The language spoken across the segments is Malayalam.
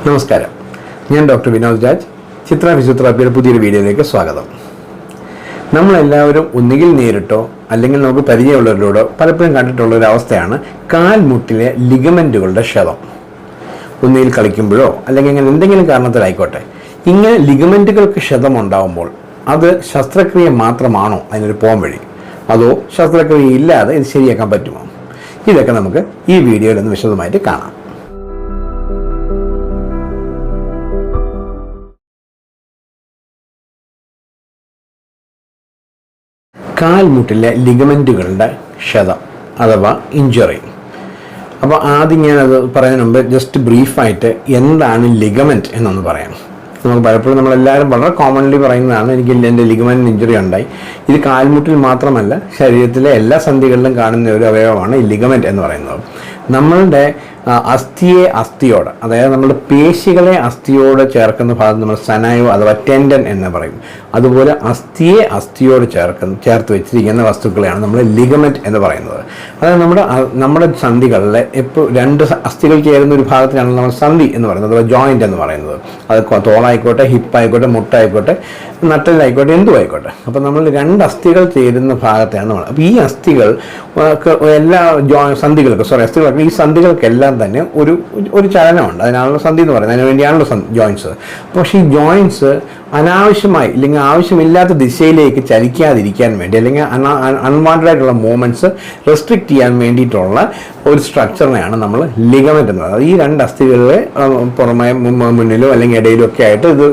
നമസ്കാരം, ഞാൻ ഡോക്ടർ വിനോദ് രാജ്. ചിത്ര ഫിസിയോതെറാപ്പിയുടെ പുതിയൊരു വീഡിയോയിലേക്ക് സ്വാഗതം. നമ്മളെല്ലാവരും ഒന്നുകിൽ നേരിട്ടോ അല്ലെങ്കിൽ നമുക്ക് പരിചയമുള്ളവരിലൂടെ പലപ്പോഴും കണ്ടിട്ടുള്ള ഒരു അവസ്ഥയാണ് കാൽമുട്ടിലെ ലിഗമെൻറ്റുകളുടെ ക്ഷതം. ഒന്നുകിൽ കളിക്കുമ്പോഴോ അല്ലെങ്കിൽ അങ്ങനെ എന്തെങ്കിലും കാരണത്തിലായിക്കോട്ടെ, ഇങ്ങനെ ലിഗമെൻറ്റുകൾക്ക് ക്ഷതം ഉണ്ടാകുമ്പോൾ അത് ശസ്ത്രക്രിയ മാത്രമാണോ അതിനൊരു പോം വഴി, അതോ ശസ്ത്രക്രിയ ഇല്ലാതെ ഇത് ശരിയാക്കാൻ പറ്റുമോ? ഇതൊക്കെ നമുക്ക് ഈ വീഡിയോയിൽ ഒന്ന് വിശദമായിട്ട് കാണാം. കാൽമുട്ടിലെ ലിഗമെൻറ്റുകളുടെ ക്ഷതം അഥവാ ഇഞ്ചുറി. അപ്പോൾ ആദ്യം ഞാനത് പറയുന്നതിന് മുമ്പ് ജസ്റ്റ് ബ്രീഫായിട്ട് എന്താണ് ലിഗമെൻറ്റ് എന്നൊന്ന് പറയാം. നമുക്ക് പലപ്പോഴും നമ്മളെല്ലാവരും വളരെ കോമൺലി പറയുന്നതാണ്, എനിക്ക് എൻ്റെ ലിഗമെൻറ്റ് ഇഞ്ചുറി ഉണ്ടായി. ഇത് കാൽമുട്ടിൽ മാത്രമല്ല, ശരീരത്തിലെ എല്ലാ സന്ധികളിലും കാണുന്ന ഒരു അവയവമാണ് ഈ ലിഗമെൻറ്റ് എന്ന് പറയുന്നത്. നമ്മളുടെ അസ്ഥിയെ അസ്ഥിയോട്, അതായത് നമ്മുടെ പേശികളെ അസ്ഥിയോട് ചേർക്കുന്ന ഭാഗത്ത് നമ്മൾ സനായോ അഥവാ ടെൻഡൻ എന്ന് പറയും. അതുപോലെ അസ്ഥിയെ അസ്ഥിയോട് ചേർത്ത് വെച്ചിരിക്കുന്ന വസ്തുക്കളെയാണ് നമ്മൾ ലിഗമെൻറ്റ് എന്ന് പറയുന്നത്. അതായത് നമ്മുടെ സന്ധികളിലെ ഇപ്പോൾ രണ്ട് അസ്ഥികൾ ചേരുന്ന ഒരു ഭാഗത്തിനാണ് നമ്മൾ സന്ധി എന്ന് പറയുന്നത്, അഥവാ ജോയിൻ്റ് എന്ന് പറയുന്നത്. അത് തോളായിക്കോട്ടെ, ഹിപ്പായിക്കോട്ടെ, മുട്ടായിക്കോട്ടെ, നട്ടലായിക്കോട്ടെ, എന്തും ആയിക്കോട്ടെ. അപ്പോൾ നമ്മൾ രണ്ട് അസ്ഥികൾ ചേരുന്ന ഭാഗത്താണ് നമ്മൾ. അപ്പോൾ ഈ അസ്ഥികൾ എല്ലാ അസ്ഥികൾക്ക് ഈ സന്ധികൾക്കെല്ലാം തന്നെ ഒരു ചലനമുണ്ട്. അതിനാണല്ലോ സന്ധി എന്ന് പറയുന്നത്, അതിന് വേണ്ടിയാണല്ലോ ജോയിൻസ്. പക്ഷേ ഈ ജോയിൻസ് അനാവശ്യമായി അല്ലെങ്കിൽ ആവശ്യമില്ലാത്ത ദിശയിലേക്ക് ചലിക്കാതിരിക്കാൻ വേണ്ടി, അല്ലെങ്കിൽ അൺവാണ്ടഡ് ആയിട്ടുള്ള മൂവ്മെൻറ്റ്സ് റെസ്ട്രിക്റ്റ് ചെയ്യാൻ വേണ്ടിയിട്ടുള്ള ഒരു സ്ട്രക്ചറിനെയാണ് നമ്മൾ ലിഗമെന്റ് എന്ന് പറയുന്നത്. ഈ രണ്ട് അസ്ഥികളിലെ പുറമെ മുന്നിലോ അല്ലെങ്കിൽ ഇടയിലോ ഒക്കെ ആയിട്ട് ഇത്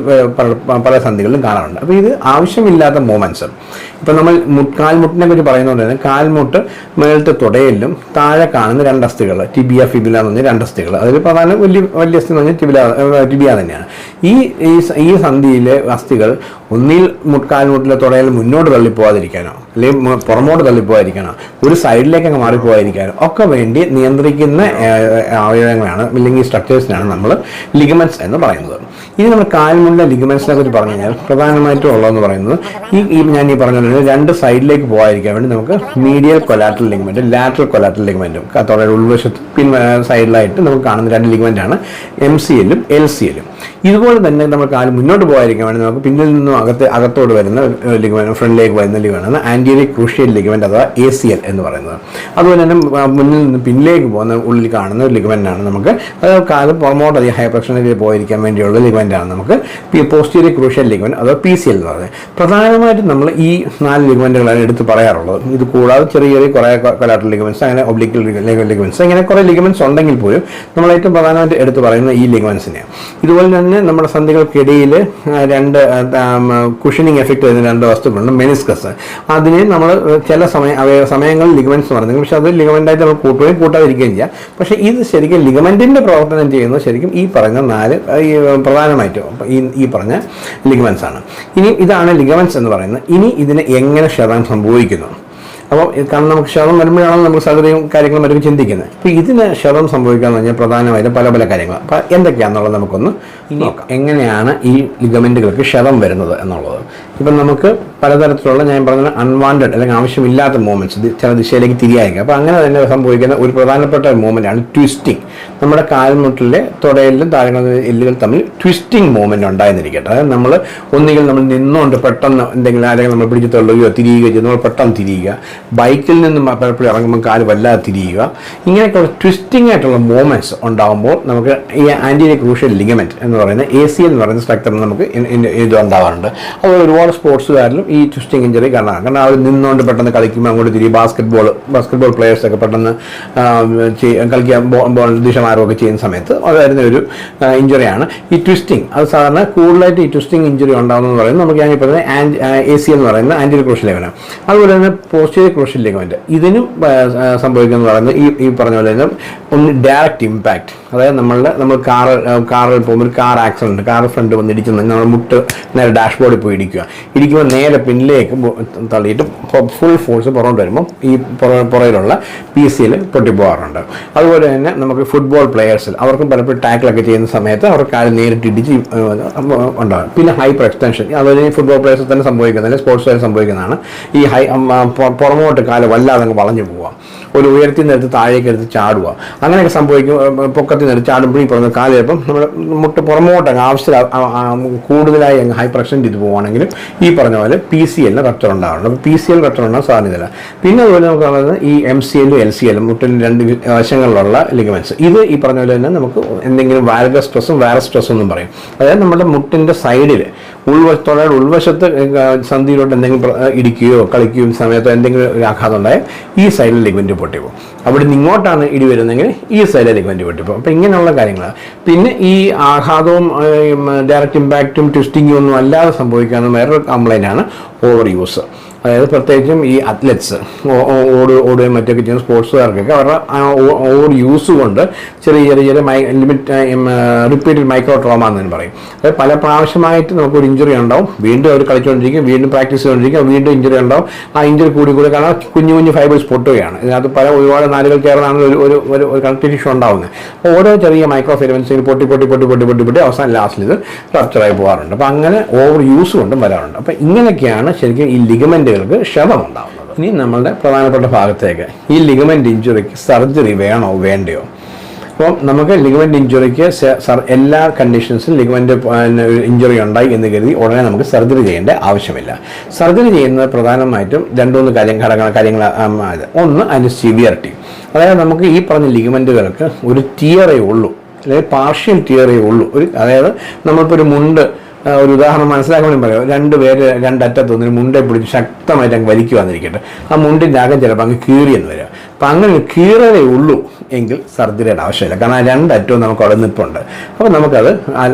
പല സന്ധികളിലും കാണാറുണ്ട്. അപ്പോൾ ഇത് ആവശ്യമില്ലാത്ത മൂവ്മെൻറ്റ്സ്. ഇപ്പം നമ്മൾ കാൽമുട്ടിനെ കുറിച്ച് പറയുന്നതുകൊണ്ട് തന്നെ കാൽമുട്ട് മേളത്തെ തുടയിലും താഴെ കാണുന്ന രണ്ട് അസ്ഥികൾ, ടിബിയ ഫിബുല എന്ന് പറഞ്ഞ രണ്ട് അസ്ഥികൾ, അതിൽ പ്രധാന വലിയ അസ്ഥി എന്ന് പറഞ്ഞാൽ ടിബിയ തന്നെയാണ്. ഈ സന്ധിയിലെ അസ്ഥികൾ ഒന്നിൽ കാൽമുട്ടിലെ തുടയിൽ മുന്നോട്ട് തള്ളിപ്പോകാതിരിക്കാനോ അല്ലെങ്കിൽ പുറമോട്ട് തള്ളിപ്പോകാതിരിക്കാനോ ഒരു സൈഡിലേക്ക് അങ്ങ് മാറിപ്പോകാതിരിക്കാനോ ഒക്കെ വേണ്ടി നിയന്ത്രിക്കുന്ന അവയവങ്ങളാണ് അല്ലെങ്കിൽ സ്ട്രക്ചേഴ്സിനാണ് നമ്മൾ ലിഗമെന്റ്സ് എന്ന് പറയുന്നത്. ഇനി നമ്മൾ കാൽമുട്ടിലെ ലിഗമെന്റ്സിനെ കുറിച്ച് പറഞ്ഞു കഴിഞ്ഞാൽ പ്രധാനമായിട്ടും ഉള്ളതെന്ന് പറയുന്നത് ഞാൻ പറഞ്ഞ രണ്ട് സൈഡിലേക്ക് പോകാതിരിക്കാൻ വേണ്ടി നമുക്ക് മീഡിയൽ കൊലാറ്ററൽ ലിഗമെന്റ്, ലാറ്ററൽ കൊലാറ്ററൽ ലിഗമെന്റും തുടയുടെ ഉൾവശത്ത് സൈഡിലായിട്ട് നമുക്ക് കാണുന്ന രണ്ട് ലിഗമെന്റാണ് MCL ഉം LCL ഉം. ഇതുപോലെ തന്നെ നമ്മൾ കാല് മുന്നോട്ട് പോകാതിരിക്കാൻ വേണ്ടി നമുക്ക് പിന്നിൽ നിന്നും അകത്തോട് വരുന്ന ലിഗമെന്റ്, ഫ്രണ്ടിലേക്ക് വരുന്ന ലിഗമെന്റ് ആന്റീരിയർ ക്രൂഷ്യൽ ലിഗമെന്റ് അഥവാ ACL എന്ന് പറയുന്നത്. അതുപോലെ തന്നെ മുന്നിൽ നിന്ന് പിന്നിലേക്ക് പോകുന്ന ഉള്ളിൽ കാണുന്ന ഒരു ലിഗമെന്റാണ് നമുക്ക്, അതായത് കാല് പുറമോട്ട് അധികം ഹൈപ്രഷനിലേക്ക് പോയിരിക്കാൻ വേണ്ടിയുള്ള ലിഗമെന്റാണ് നമുക്ക് പോസ്റ്റീരിയർ ക്രൂഷ്യൽ ലിഗമെന്റ് അഥവാ PCL എന്ന് പറയുന്നത്. പ്രധാനമായിട്ടും നമ്മൾ ഈ 4 ലിഗമെന്റുകളാണ് എടുത്ത് പറയാറുള്ളത്. ഇത് കൂടാതെ ചെറിയ കുറേ കൊലാറ്ററൽ ലിഗമെന്റ്സ്, അങ്ങനെ ഒബ്ലിക് ലിഗമെന്റ്സ്, ഇങ്ങനെ കുറേ ലിഗമെന്റ്സ് ഉണ്ടെങ്കിൽ പോലും നമ്മൾ ഏറ്റവും പ്രധാനമായിട്ട് എടുത്ത് പറയുന്ന ഈ ലിഗമെന്റ്സിനെയാണ്. ഇതുപോലെ തന്നെ നമ്മുടെ സന്ധികൾക്കിടയിൽ രണ്ട് കുഷനിങ് എഫക്റ്റ് വരുന്ന രണ്ട് വസ്തുക്കളുണ്ട്, മെനിസ്കസ്. അതിനെ നമ്മൾ ചില സമയങ്ങളിൽ ലിഗമെന്റ്സ് പറയുന്നത്, പക്ഷെ അത് ലിഗമെന്റായിട്ട് നമ്മൾ കൂട്ടുകയും കൂട്ടാതിരിക്കുകയും ചെയ്യാം. പക്ഷേ ഇത് ശരിക്കും ലിഗമെന്റിന്റെ പ്രവർത്തനം ചെയ്യുന്നത് ശരിക്കും ഈ പറയുന്ന 4 പ്രധാനമായിട്ടും ഈ പറഞ്ഞ ലിഗമെന്റ്സ് ആണ്. ഇനി ഇതാണ് ലിഗമെന്റ്സ് എന്ന് പറയുന്നത്. ഇനി ഇതിന് എങ്ങനെ ക്ഷതം സംഭവിക്കുന്നു? അപ്പോൾ കാരണം നമുക്ക് ക്ഷതം വരുമ്പോഴാണ് നമ്മൾ സകലയും കാര്യങ്ങളും മറ്റും ചിന്തിക്കുന്നത്. അപ്പോൾ ഇതിന് ക്ഷതം സംഭവിക്കാന്ന് പറഞ്ഞാൽ പ്രധാനമായിട്ടും പല കാര്യങ്ങൾ. അപ്പോൾ എന്തൊക്കെയാണെന്നുള്ളത് നമുക്കൊന്ന് നോക്കാം. എങ്ങനെയാണ് ഈ ലിഗമെന്റുകൾക്ക് ക്ഷതം വരുന്നത് എന്നുള്ളത്. ഇപ്പം നമുക്ക് പലതരത്തിലുള്ള, ഞാൻ പറഞ്ഞ അൺവാണ്ടഡ് അല്ലെങ്കിൽ ആവശ്യമില്ലാത്ത മൂവ്മെന്റ്സ് ചില ദിശയിലേക്ക് തിരിയായിരിക്കും. അപ്പോൾ അങ്ങനെ തന്നെ സംഭവിക്കുന്ന ഒരു പ്രധാനപ്പെട്ട മൂവ്മെന്റാണ് ട്വിസ്റ്റിംഗ്. നമ്മുടെ കാൽമുട്ടിലെ തുടയിലും താഴെ എല്ലുകൾ തമ്മിൽ ട്വിസ്റ്റിംഗ് മൂവ്മെന്റ് ഉണ്ടായിരുന്നിരിക്കട്ടെ. അതായത് നമ്മൾ ഒന്നുകിൽ നമ്മൾ നിന്നുകൊണ്ട് പെട്ടെന്ന് എന്തെങ്കിലും ആരെങ്കിലും നമ്മൾ പിടിച്ച് തള്ളുകയോ തിരിയുകയോ ചെയ്ത് നമ്മൾ പെട്ടെന്ന് തിരിയുക, ബൈക്കിൽ നിന്നും പലപ്പോഴും ഇറങ്ങുമ്പോൾ കാല് വല്ലാതെ തിരിയുക, ഇങ്ങനെയൊക്കെയുള്ള ട്വിസ്റ്റിംഗ് ആയിട്ടുള്ള മൂവ്മെന്റ്സ് ഉണ്ടാകുമ്പോൾ നമുക്ക് ഈ ആന്റീരിയർ ക്രൂഷ്യൽ ലിഗമെന്റ് എന്ന് പറയുന്ന ACL എന്ന് പറയുന്ന സ്ട്രക്ചറിന് നമുക്ക് ഇത് ഉണ്ടാവാറുണ്ട്. അതുപോലെ ഒരുപാട് സ്പോർട്സുകാരിലും ഈ ട്വിസ്റ്റിംഗ് ഇഞ്ചറി കാണാം. കാരണം അവർ നിന്നുകൊണ്ട് പെട്ടെന്ന് കളിക്കുമ്പോൾ അങ്ങോട്ട് തിരിയും. ബാസ്കറ്റ്ബോൾ പ്ലെയേഴ്സൊക്കെ പെട്ടെന്ന് കളിക്കാൻ ദിശമാരമൊക്കെ ചെയ്യുന്ന സമയത്ത് അത് വരുന്ന ഒരു ഇഞ്ചറിയാണ് ഈ ട്വിസ്റ്റിംഗ്. അത് സാധാരണ കൂടുതലായിട്ട് ഈ ട്വിസ്റ്റിംഗ് ഇഞ്ചറി ഉണ്ടാകുന്നതെന്ന് പറയുന്നത് നമുക്ക് ഞാൻ പറയുന്നത് ACL എന്ന് പറയുന്ന ആന്റീരിയർ ക്രൂഷ്യൽ ലിഗമെന്റ്. അതുപോലെ തന്നെ പോസ്റ്റീരിയർ ക്രൂഷ്യൽ ലിഗമെന്റ്, ഇതിനും സംഭവിക്കുന്നത് പറയുന്നത് ഈ പറഞ്ഞ പോലെ തന്നെ ഒന്ന് ഡയറക്റ്റ് ഇമ്പാക്ട്. അതായത് നമ്മൾ കാറിൽ പോകുമ്പോൾ ഒരു കാർ ആക്സിഡന്റ്, കാർ ഫ്രണ്ട് വന്ന് ഇടിക്കുന്നത്, നമ്മൾ മുട്ട് നേരെ ഡാഷ്ബോർഡിൽ പോയി ഇടിക്കുമ്പോൾ നേരെ പിന്നിലേക്ക് തള്ളിയിട്ട് ഫുൾ ഫോഴ്സ് പുറമോട്ട് വരുമ്പോൾ ഈ പുറയിലുള്ള PCL പൊട്ടിപ്പോകാറുണ്ട്. അതുപോലെ തന്നെ നമുക്ക് ഫുട്ബോൾ പ്ലെയേഴ്സിൽ അവർക്കും പലപ്പോഴും ടാക്കിളൊക്കെ ചെയ്യുന്ന സമയത്ത് അവർക്ക് കാല് നേരിട്ട് ഇടിച്ച് ഉണ്ടാകും. പിന്നെ ഹൈപ്പർ എക്സ്റ്റൻഷൻ, അതുപോലെ ഈ ഫുട്ബോൾ പ്ലെയേഴ്സിൽ തന്നെ സംഭവിക്കുന്നത്, അല്ലെങ്കിൽ സ്പോർട്സ് സംഭവിക്കുന്നതാണ് ഈ പുറമോട്ട് കാല് വല്ലാതെ അങ്ങ് വളഞ്ഞു പോവാം. ഒരു ഉയരത്തിൽ നിന്ന് എടുത്ത് താഴേക്ക് എടുത്ത് ചാടുക, അങ്ങനെയൊക്കെ സംഭവിക്കും. പൊക്കത്തിൽ നിന്ന് ചാടുമ്പോൾ ഈ പറഞ്ഞ കാല് ചിലപ്പം നമ്മുടെ മുട്ട് പുറമോട്ട് കൂടുതലായി അങ്ങ് ഹൈപ്പർ എക്സ്റ്റെൻഡ് ചെയ്ത് പോവുകയാണെങ്കിലും ഈ പറഞ്ഞ പോലെ PCL റപ്ചർ ഉണ്ടാവുന്നുണ്ട്. അപ്പോൾ PCL റപ്ചർ ഉണ്ടാകാൻ സാധ്യതയില്ല. പിന്നെ അതുപോലെ നമുക്ക് പറയുന്നത് ഈ MCL LCL മുട്ടിന് 2 വശങ്ങളിലുള്ള ലിഗമെന്റ്സ്, ഇത് ഈ പറഞ്ഞ പോലെ തന്നെ നമുക്ക് എന്തെങ്കിലും വാൽഗസ് സ്ട്രെസ്സും വാരസ് സ്ട്രെസ്സും എന്നും പറയും. അതായത് നമ്മുടെ മുട്ടിൻ്റെ സൈഡിൽ ഉൾവശത്ത് സന്ധിയിലോട്ട് എന്തെങ്കിലും ഇടിക്കുകയോ കളിക്കുകയോ സമയത്തോ എന്തെങ്കിലും ഒരു ആഘാതം ഉണ്ടായാൽ ഈ സൈഡിൽ ലിഗ്മെന്റ് പൊട്ടിപ്പോകും. അവിടെ നിന്ന് ഇങ്ങോട്ടാണ് ഇടി വരുന്നതെങ്കിൽ ഈ സൈഡിൽ ലിഗ്മെന്റ് പൊട്ടിപ്പോകും. അപ്പോൾ ഇങ്ങനെയുള്ള കാര്യങ്ങളാണ്. പിന്നെ ഈ ആഘാതവും ഡയറക്റ്റ് ഇമ്പാക്റ്റും ട്വിസ്റ്റിങ്ങും ഒന്നും അല്ലാതെ സംഭവിക്കാവുന്ന വേറൊരു കംപ്ലൈൻ്റ് ആണ് ഓവർ യൂസ്. അതായത് പ്രത്യേകിച്ചും ഈ അത്ലറ്റ്സ് ഓടുകയും മറ്റൊക്കെ ചെയ്യുന്ന സ്പോർട്സുകാർക്കൊക്കെ അവരുടെ ഓവർ യൂസ് കൊണ്ട് ചെറിയ റിപ്പീറ്റഡ് മൈക്രോ ട്രോമ എന്ന് പറയും. അതായത് പല പ്രാവശ്യമായിട്ട് നമുക്കൊരു ഇഞ്ചുറി ഉണ്ടാവും, വീണ്ടും അവർ കളിച്ചുകൊണ്ടിരിക്കും, വീണ്ടും പ്രാക്ടീസ് ചെയ്തുകൊണ്ടിരിക്കും, വീണ്ടും ഇഞ്ചുറി ഉണ്ടാവും. ആ ഇഞ്ചുറി കൂടി കാരണം കുഞ്ഞു ഫൈബേഴ്സ് പൊട്ടുകയാണ്. ഇതിനകത്ത് ഒരുപാട് നാലുകൾ ചേർന്നാണ് ഒരു കണക്റ്റീവ് ഇഷ്യൂ ഉണ്ടാവുന്നത്. അപ്പോൾ ഓരോ ചെറിയ മൈക്രോ ഫിലമെന്റ്സിന് പൊട്ടി അവസാനം ലാസ്റ്റിൽ ഇത് റപ്ചറായി പോകാറുണ്ട്. അപ്പോൾ അങ്ങനെ ഓവർ യൂസ് കൊണ്ടും വരാറുണ്ട്. അപ്പോൾ ഇങ്ങനെയൊക്കെയാണ് ശരിക്കും ഈ ലിഗമെന്റ് ക്ഷതം ഉണ്ടാവുന്നത്. ഇനി നമ്മളുടെ പ്രധാനപ്പെട്ട ഭാഗത്തേക്ക്, ഈ ലിഗമെന്റ് ഇഞ്ചുറിക്ക് സർജറി വേണോ വേണ്ടയോ? അപ്പോൾ നമുക്ക് ലിഗമെന്റ് ഇഞ്ചുറിക്ക് എല്ലാ കണ്ടീഷൻസും ലിഗമെന്റ് ഇഞ്ചുറി ഉണ്ടായി എന്ന് കരുതി ഉടനെ നമുക്ക് സർജറി ചെയ്യേണ്ട ആവശ്യമില്ല. സർജറി ചെയ്യുന്നത് പ്രധാനമായിട്ടും 2-3 കാര്യങ്ങൾ. ഒന്ന് അതിൻ്റെ സിവിയറിറ്റി, അതായത് നമുക്ക് ഈ പറഞ്ഞ ലിഗമെന്റുകൾക്ക് ഒരു ടിയറേ ഉള്ളൂ, അല്ലെങ്കിൽ പാർഷ്യൽ ടിയറേ ഉള്ളൂ. അതായത് നമ്മളിപ്പോൾ ഒരു മുണ്ട്, ഒരു ഉദാഹരണം മനസ്സിലാക്കാൻ വേണ്ടി പറയാം, 2 പേര് 2 അറ്റത്ത് നിന്ന് മുണ്ടെ പിടിച്ച് ശക്തമായിട്ട് അങ്ങ് വലിക്കുവാന്നിരിക്കട്ടെ, ആ മുണ്ടിൻ്റെ അകം ചിലപ്പോൾ അങ്ങ് കീറിയെന്ന് വരിക. അപ്പം അങ്ങനെ കീറലേ ഉള്ളൂ എങ്കിൽ സർജറിയുടെ ആവശ്യമില്ല. കാരണം ആ 2 അറ്റവും നമുക്ക് അവിടെ നിൽപ്പുണ്ട്. അപ്പോൾ നമുക്കത്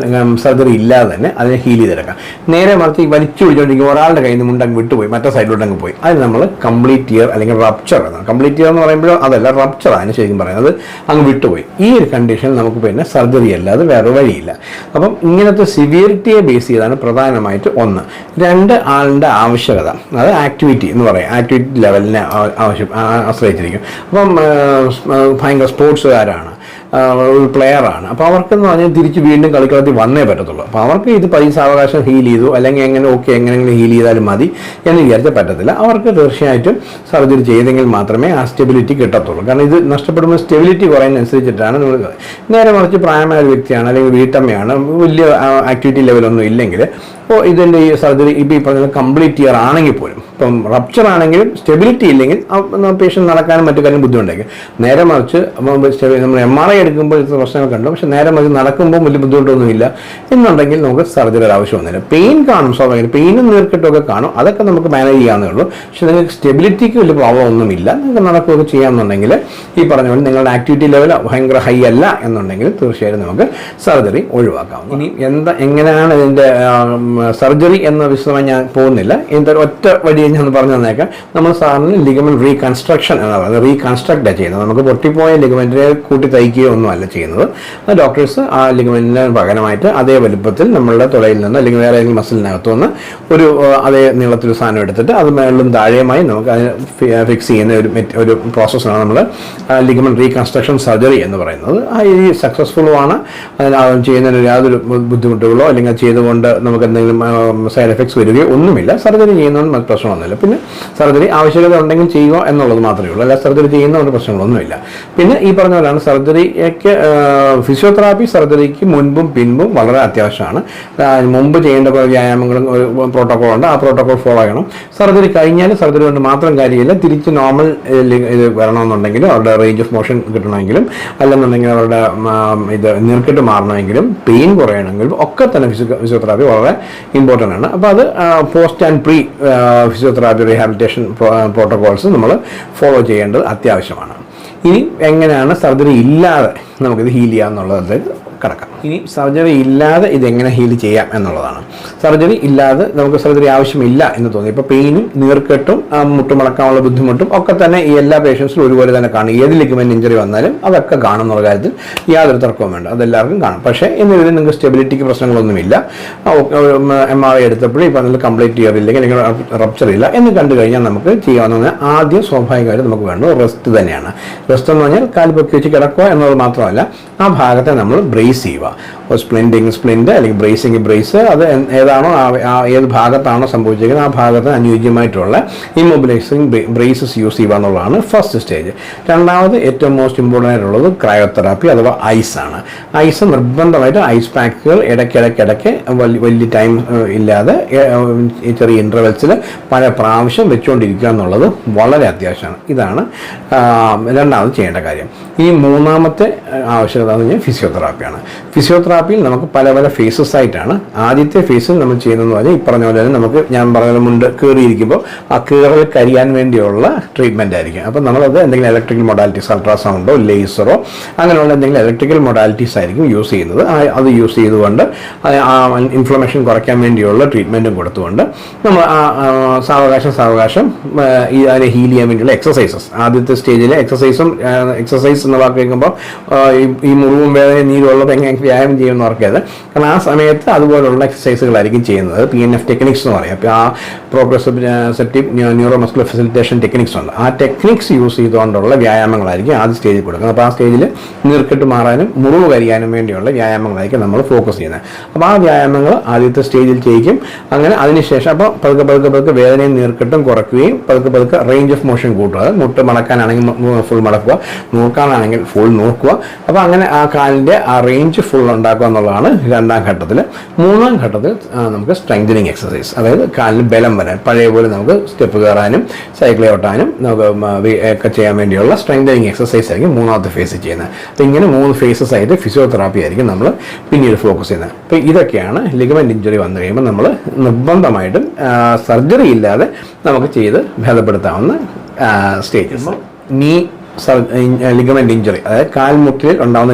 സർജറി ഇല്ലാതെ തന്നെ അതിനെ ഹീൽ ചെയ്തെടുക്കാം. നേരെ മറിച്ച് ഈ വലിച്ചു പിടിച്ചുകൊണ്ടിരിക്കും ഒരാളുടെ കയ്യിൽ നിന്ന് മുണ്ടങ്ങ് വിട്ടുപോയി, മറ്റേ സൈഡിലോട്ട് അങ്ങ് പോയി, അത് നമ്മൾ കംപ്ലീറ്റ് ടിയർ അല്ലെങ്കിൽ റപ്ചർ എന്നാണ്. കംപ്ലീറ്റ് ടിയർ എന്ന് പറയുമ്പോൾ അതല്ല, റപ്ചർ ആണ് ശരിക്കും പറയുന്നത്, അങ്ങ് വിട്ടുപോയി. ഈ ഒരു കണ്ടീഷനിൽ നമുക്ക് പിന്നെ സർജറി അല്ലാതെ വേറെ വഴിയില്ല. അപ്പം ഇങ്ങനത്തെ സിവിയറിറ്റിയെ ബേസ് ചെയ്താണ് പ്രധാനമായിട്ട് 1. 2 ആളുടെ ആവശ്യകത, അത് ആക്ടിവിറ്റി എന്ന് പറയും, ആക്ടിവിറ്റി ലെവലിനെ ആശ്രയിച്ചിരിക്കും. അപ്പം ഭയങ്കര സ്പോർട്സുകാരാണ്, ഒരു പ്ലെയറാണ്, അപ്പോൾ അവർക്കെന്ന് പറഞ്ഞാൽ തിരിച്ച് വീണ്ടും കളിക്കളത്തിൽ വന്നേ പറ്റത്തുള്ളൂ. അപ്പോൾ അവർക്ക് ഇത് സാവകാശം ഹീൽ ചെയ്തു അല്ലെങ്കിൽ എങ്ങനെയെങ്കിലും ഹീൽ ചെയ്താലും മതി എന്ന് വിചാരിച്ചാൽ പറ്റത്തില്ല. അവർക്ക് തീർച്ചയായിട്ടും സർജറി ചെയ്തെങ്കിൽ മാത്രമേ ആ സ്റ്റെബിലിറ്റി കിട്ടത്തുള്ളൂ. കാരണം ഇത് നഷ്ടപ്പെടുമ്പോൾ സ്റ്റെബിലിറ്റി കുറയുന്നതനുസരിച്ചിട്ടാണ് നമ്മൾ. നേരെ മറിച്ച് പ്രായമായ ഒരു വ്യക്തിയാണ് അല്ലെങ്കിൽ വീട്ടമ്മയാണ്, വലിയ ആക്ടിവിറ്റി ലെവലൊന്നും ഇല്ലെങ്കിൽ, അപ്പോൾ ഇതിൻ്റെ ഈ സർജറി ഇപ്പോൾ ഈ പറഞ്ഞ കംപ്ലീറ്റ് ടിയർ ആണെങ്കിൽ പോലും, ഇപ്പം റപ്ചർ ആണെങ്കിലും സ്റ്റെബിലിറ്റി ഇല്ലെങ്കിൽ പേഷ്യൻ്റ് നടക്കാനും മറ്റു കാര്യം ബുദ്ധിമുട്ടായിരിക്കും. നേരെ മറിച്ച് നമ്മൾ MRI എടുക്കുമ്പോൾ ഇത്ര പ്രശ്നങ്ങൾ കണ്ടു, പക്ഷേ നേരെ മറിച്ച് നടക്കുമ്പോൾ വലിയ ബുദ്ധിമുട്ടൊന്നുമില്ല എന്നുണ്ടെങ്കിൽ നമുക്ക് സർജറിയുടെ ആവശ്യമൊന്നുമില്ല. പെയിൻ കാണും, സ്വാഭാവികം പെയിനും നീർക്കെട്ടൊക്കെ കാണും, അതൊക്കെ നമുക്ക് മാനേജ് ചെയ്യാവുന്നേ ഉള്ളൂ. പക്ഷേ നിങ്ങൾക്ക് സ്റ്റെബിലിറ്റിക്ക് വലിയ പ്രോബ്ലം ഒന്നുമില്ല, നിങ്ങൾക്ക് നടക്കുകയൊക്കെ ചെയ്യാമെന്നുണ്ടെങ്കിൽ ഈ പറഞ്ഞ പോലെ നിങ്ങളുടെ ആക്ടിവിറ്റി ലെവൽ ഭയങ്കര ഹൈ അല്ല എന്നുണ്ടെങ്കിൽ തീർച്ചയായും നമുക്ക് സർജറി ഒഴിവാക്കാം. ഇനി എങ്ങനെയാണ് ഇതിൻ്റെ സർജറി എന്ന വിഷയമായി ഞാൻ പോകുന്നില്ല. ഇതിൻ്റെ ഒറ്റ വഴിയെ ഞാൻ പറഞ്ഞു തന്നേക്കാം. നമ്മൾ സാറിന് ലിഗമെന്റ് റീകൺസ്ട്രക്ഷൻ എന്ന് പറയുന്നത് റീകൺസ്ട്രക്റ്റാണ് ചെയ്യുന്നത്. നമുക്ക് പൊട്ടിപ്പോയ ലിഗമെന്റിനെ കൂട്ടി തയ്ക്കുകയോ ഒന്നും അല്ല ചെയ്യുന്നത്. ഡോക്ടേഴ്സ് ആ ലിഗമെന്റിന് പകരമായിട്ട് അതേ വലുപ്പത്തിൽ നമ്മളുടെ തുടയിൽ നിന്ന് അല്ലെങ്കിൽ വേറെ ഏതെങ്കിലും മസിലിനകത്തു നിന്ന് ഒരു അതേ നീളത്തിൽ സാധനം എടുത്തിട്ട് അത് മേളിലും താഴെയുമായി നമുക്ക് അതിന് ഫിക്സ് ചെയ്യുന്ന ഒരു പ്രോസസ്സാണ് നമ്മൾ ലിഗമെന്റ് റീകൺസ്ട്രക്ഷൻ സർജറി എന്ന് പറയുന്നത്. ഈ സക്സസ്ഫുള്ളുമാണ്. അതിന് ചെയ്യുന്നതിന് യാതൊരു ബുദ്ധിമുട്ടുകളോ അല്ലെങ്കിൽ ചെയ്തുകൊണ്ട് നമുക്ക് എന്തെങ്കിലും സൈഡ് എഫക്ട്സ് വരികയോ ഒന്നുമില്ല. സർജറി ചെയ്യുന്നതുകൊണ്ട് പ്രശ്നമൊന്നുമില്ല. പിന്നെ സർജറി ആവശ്യകത ഉണ്ടെങ്കിൽ ചെയ്യുക എന്നുള്ളത് മാത്രമേ ഉള്ളൂ, അല്ല സർജറി ചെയ്യുന്നതുകൊണ്ട് പ്രശ്നങ്ങളൊന്നുമില്ല. പിന്നെ ഈ പറഞ്ഞ പോലെയാണ് സർജറിക്ക് ഫിസിയോതെറാപ്പി സർജറിക്ക് മുൻപും പിൻപും വളരെ അത്യാവശ്യമാണ്. മുമ്പ് ചെയ്യേണ്ട വ്യായാമങ്ങളും പ്രോട്ടോക്കോൾ ഉണ്ട്, ആ പ്രോട്ടോക്കോൾ ഫോളോ ചെയ്യണം. സർജറി കഴിഞ്ഞാൽ സർജറി കൊണ്ട് മാത്രം കാര്യമില്ല, തിരിച്ച് നോർമൽ ഇത് വരണമെന്നുണ്ടെങ്കിലും അവരുടെ റേഞ്ച് ഓഫ് മോഷൻ കിട്ടണമെങ്കിലും അല്ലെന്നുണ്ടെങ്കിൽ അവരുടെ ഇത് നീർക്കെട്ട് മാറണമെങ്കിലും പെയിൻ കുറയണമെങ്കിലും ഒക്കെ തന്നെ ഫിസിയോതെറാപ്പി വളരെ ഇമ്പോർട്ടൻ്റ് ആണ്. അപ്പോൾ അത് post and pre physiotherapy rehabilitation protocols നമ്മൾ ഫോളോ ചെയ്യേണ്ടത് അത്യാവശ്യമാണ്. ഇനി എങ്ങനെയാണ് സർജറി ഇല്ലാതെ നമുക്കിത് ഹീൽ ചെയ്യാമെന്നുള്ളത് കിടക്കാം. ഇനി സർജറി ഇല്ലാതെ ഇതെങ്ങനെ ഹീൽ ചെയ്യാം എന്നുള്ളതാണ്. സർജറി ഇല്ലാതെ നമുക്ക് സർജറി ആവശ്യമില്ല എന്ന് തോന്നി. ഇപ്പോൾ പെയിനും നീർക്കെട്ടും മുട്ടുമടക്കാനുള്ള ബുദ്ധിമുട്ടും ഒക്കെ തന്നെ ഈ എല്ലാ പേഷ്യൻസിലും ഒരുപോലെ തന്നെ കാണും. ഏത് ലിഗമെന്റ് ഇഞ്ചറി വന്നാലും അതൊക്കെ കാണുന്നുള്ള കാര്യത്തിൽ യാതൊരു തർക്കവും വേണ്ട, അതെല്ലാവർക്കും കാണും. പക്ഷേ എന്നിവരിൽ നിങ്ങൾക്ക് സ്റ്റെബിലിറ്റിക്ക് പ്രശ്നങ്ങളൊന്നുമില്ല. MRI എടുത്തപ്പോഴും ഇപ്പോൾ അതിൽ കംപ്ലീറ്റ് ടിയർ ഇല്ലെങ്കിൽ അല്ലെങ്കിൽ റപ്ചർ ഇല്ല എന്ന് കണ്ടു കഴിഞ്ഞാൽ നമുക്ക് ചെയ്യാവുന്ന ആദ്യം സ്വാഭാവികമായിട്ട് നമുക്ക് വേണ്ടത് റെസ്റ്റ് തന്നെയാണ്. റെസ്റ്റ് എന്ന് പറഞ്ഞാൽ കാൽ പൊക്കി വെച്ച് കിടക്കുക എന്നുള്ളത് മാത്രമല്ല, ആ ഭാഗത്തെ നമ്മൾ ബ്രേസ് ചെയ്യുക. സ്പ്ലിൻറ്റ് അല്ലെങ്കിൽ ബ്രേസ് അത് ഏതാണോ ഏത് ഭാഗത്താണോ സംഭവിച്ചിരിക്കുന്നത് ആ ഭാഗത്തിന് അനുയോജ്യമായിട്ടുള്ള ഇമ്മൊബിലൈസിങ് ബ്രേസസ് യൂസ് ചെയ്യുക എന്നുള്ളതാണ് ഫസ്റ്റ് സ്റ്റേജ്. രണ്ടാമത് ഏറ്റവും മോസ്റ്റ് ഇമ്പോർട്ടൻ്റ് ആയിട്ടുള്ളത് ക്രയോതെറാപ്പി അഥവാ ഐസാണ്. ഐസ് നിർബന്ധമായിട്ട് ഐസ് പാക്കുകൾ ഇടയ്ക്കിടയ്ക്ക് വലിയ ടൈം ഇല്ലാതെ ചെറിയ ഇൻ്റർവെൽസിൽ പല പ്രാവശ്യം വെച്ചുകൊണ്ടിരിക്കുക എന്നുള്ളത് വളരെ അത്യാവശ്യമാണ്. ഇതാണ് രണ്ടാമത് ചെയ്യേണ്ട കാര്യം. ഈ മൂന്നാമത്തെ ആവശ്യകത എന്ന് പറഞ്ഞാൽ ഫിസിയോതെറാപ്പിയാണ്. ഫിസിയോതെറാപ്പിയിൽ നമുക്ക് പല ഫേസസ് ആയിട്ടാണ്. ആദ്യത്തെ ഫേസിൽ നമ്മൾ ചെയ്യുന്നതെന്ന് പറഞ്ഞാൽ ഈ പറഞ്ഞ പോലെ തന്നെ നമുക്ക് ഞാൻ പറഞ്ഞ മുണ്ട് കയറിയിരിക്കുമ്പോൾ ആ കീറൽ കരിയാൻ വേണ്ടിയുള്ള ട്രീറ്റ്മെൻ്റ് ആയിരിക്കും. അപ്പോൾ നമ്മളത് എന്തെങ്കിലും ഇലക്ട്രിക്കൽ മൊഡാലിറ്റീസ്, അൾട്രാസൗണ്ടോ ലേസറോ അങ്ങനെയുള്ള എന്തെങ്കിലും ഇലക്ട്രിക്കൽ മൊഡാലിറ്റീസ് ആയിരിക്കും യൂസ് ചെയ്യുന്നത്. അത് യൂസ് ചെയ്തുകൊണ്ട് ആ ഇൻഫ്ലമേഷൻ കുറയ്ക്കാൻ വേണ്ടിയുള്ള ട്രീറ്റ്മെൻറ്റും കൊടുത്തുകൊണ്ട് നമ്മൾ സാവകാശം ഈ അതിനെ ഹീൽ ചെയ്യാൻ വേണ്ടിയുള്ള എക്സസൈസസ്, ആദ്യത്തെ സ്റ്റേജിലെ എക്സസൈസ് എന്ന് വാക്ക് കേൾക്കുമ്പോൾ ഈ മുറിവും വേദനയും നീരുള്ളത് എങ്ങനെ വ്യായാമം ചെയ്യുമെന്ന് ഓർക്കരുത്. കാരണം ആ സമയത്ത് അതുപോലുള്ള എക്സസൈസുകളായിരിക്കും ചെയ്യുന്നത്. PNF ടെക്നിക്സ് എന്ന് പറയും. അപ്പോൾ ആ പ്രോപ്രോസെപ്റ്റീവ് ന്യൂറോ മസ്കുലർ ഫെസിലിറ്റേഷൻ ടെക്നിക്സ് ഉണ്ട്. ആ ടെക്നിക്സ് യൂസ് ചെയ്തുകൊണ്ടുള്ള വ്യായാമങ്ങളായിരിക്കും ആദ്യ സ്റ്റേജിൽ കൊടുക്കുന്നത്. അപ്പോൾ ആ സ്റ്റേജിൽ നീർക്കെട്ട് മാറാനും മുറിവ് കരിയാനും വേണ്ടിയുള്ള വ്യായാമങ്ങളായിരിക്കും നമ്മൾ ഫോക്കസ് ചെയ്യുന്നത്. അപ്പോൾ ആ വ്യായാമങ്ങൾ ആദ്യത്തെ സ്റ്റേജിൽ ചെയ്യിക്കും. അങ്ങനെ അതിനുശേഷം അപ്പോൾ പതുക്കെ വേദനയും നീർക്കെട്ടും കുറയ്ക്കുകയും പതുക്കെ റേഞ്ച് ഓഫ് മോഷൻ കൂട്ടുക. മുട്ട് മടക്കാനാണെങ്കിൽ ഫുൾ മടക്കുക, നൂർക്കാനാണെങ്കിൽ ഫുൾ നൂർക്കുക. അപ്പോൾ അങ്ങനെ ആ കാലിൻ്റെ ആ റേഞ്ച് ഫുൾ ഉണ്ടാക്കുക എന്നുള്ളതാണ് രണ്ടാം ഘട്ടത്തിൽ. മൂന്നാം ഘട്ടത്തിൽ നമുക്ക് സ്ട്രെങ്തനിങ് എക്സസൈസ്, അതായത് കാലിന് ബലം വരാൻ പഴയ പോലെ നമുക്ക് സ്റ്റെപ്പ് കയറാനും സൈക്കിൾ ഓട്ടാനും നമുക്ക് ഒക്കെ ചെയ്യാൻ വേണ്ടിയുള്ള സ്ട്രെങ്തനിങ് എക്സസൈസ് ആയിരിക്കും മൂന്നാമത്തെ ഫേസ് ചെയ്യുന്നത്. അപ്പോൾ ഇങ്ങനെ 3 ഫേസസ് ആയിട്ട് ഫിസിയോതെറാപ്പി ആയിരിക്കും നമ്മൾ പിന്നീട് ഫോക്കസ് ചെയ്യുന്നത്. അപ്പോൾ ഇതൊക്കെയാണ് ലിഗമെന്റ് ഇഞ്ചുറി വന്നു കഴിയുമ്പോൾ നമ്മൾ നിർബന്ധമായിട്ടും സർജറി ഇല്ലാതെ നമുക്ക് ചെയ്ത് ഭേദപ്പെടുത്താവുന്ന സ്റ്റേജസ്. നീ ലിഗമെന്റ് ഇഞ്ചുറി, അതായത് കാൽമുട്ടിൽ ഉണ്ടാകുന്ന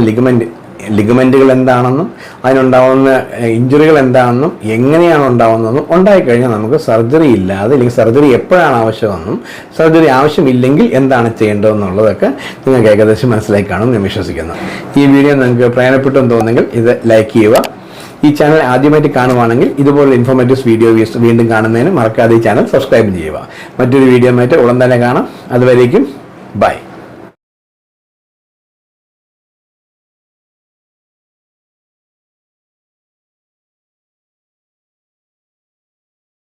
ലിഗമെന്റുകൾ എന്താണെന്നും അതിനുണ്ടാവുന്ന ഇഞ്ചുറികൾ എന്താണെന്നും എങ്ങനെയാണ് ഉണ്ടാവുന്നതെന്നും ഉണ്ടായിക്കഴിഞ്ഞാൽ നമുക്ക് സർജറി ഇല്ലാതെ, അല്ലെങ്കിൽ സർജറി എപ്പോഴാണ് ആവശ്യമെന്നും സർജറി ആവശ്യമില്ലെങ്കിൽ എന്താണ് ചെയ്യേണ്ടതെന്നുള്ളതൊക്കെ നിങ്ങൾക്ക് ഏകദേശം മനസ്സിലായി കാണും ഞാൻ വിശ്വസിക്കുന്നു. ഈ വീഡിയോ നിങ്ങൾക്ക് പ്രയോജനപ്പെട്ടെന്ന് തോന്നുന്നെങ്കിൽ ഇത് ലൈക്ക് ചെയ്യുക. ഈ ചാനൽ ആദ്യമായിട്ട് കാണുവാണെങ്കിൽ ഇതുപോലുള്ള ഇൻഫോർമേറ്റീവ് വീഡിയോ വീണ്ടും കാണുന്നതിന് മറക്കാതെ ഈ ചാനൽ സബ്സ്ക്രൈബ് ചെയ്യുക. മറ്റൊരു വീഡിയോ ആയിട്ട് ഉടൻ തന്നെ കാണാം. അതുവരേക്കും ബൈ.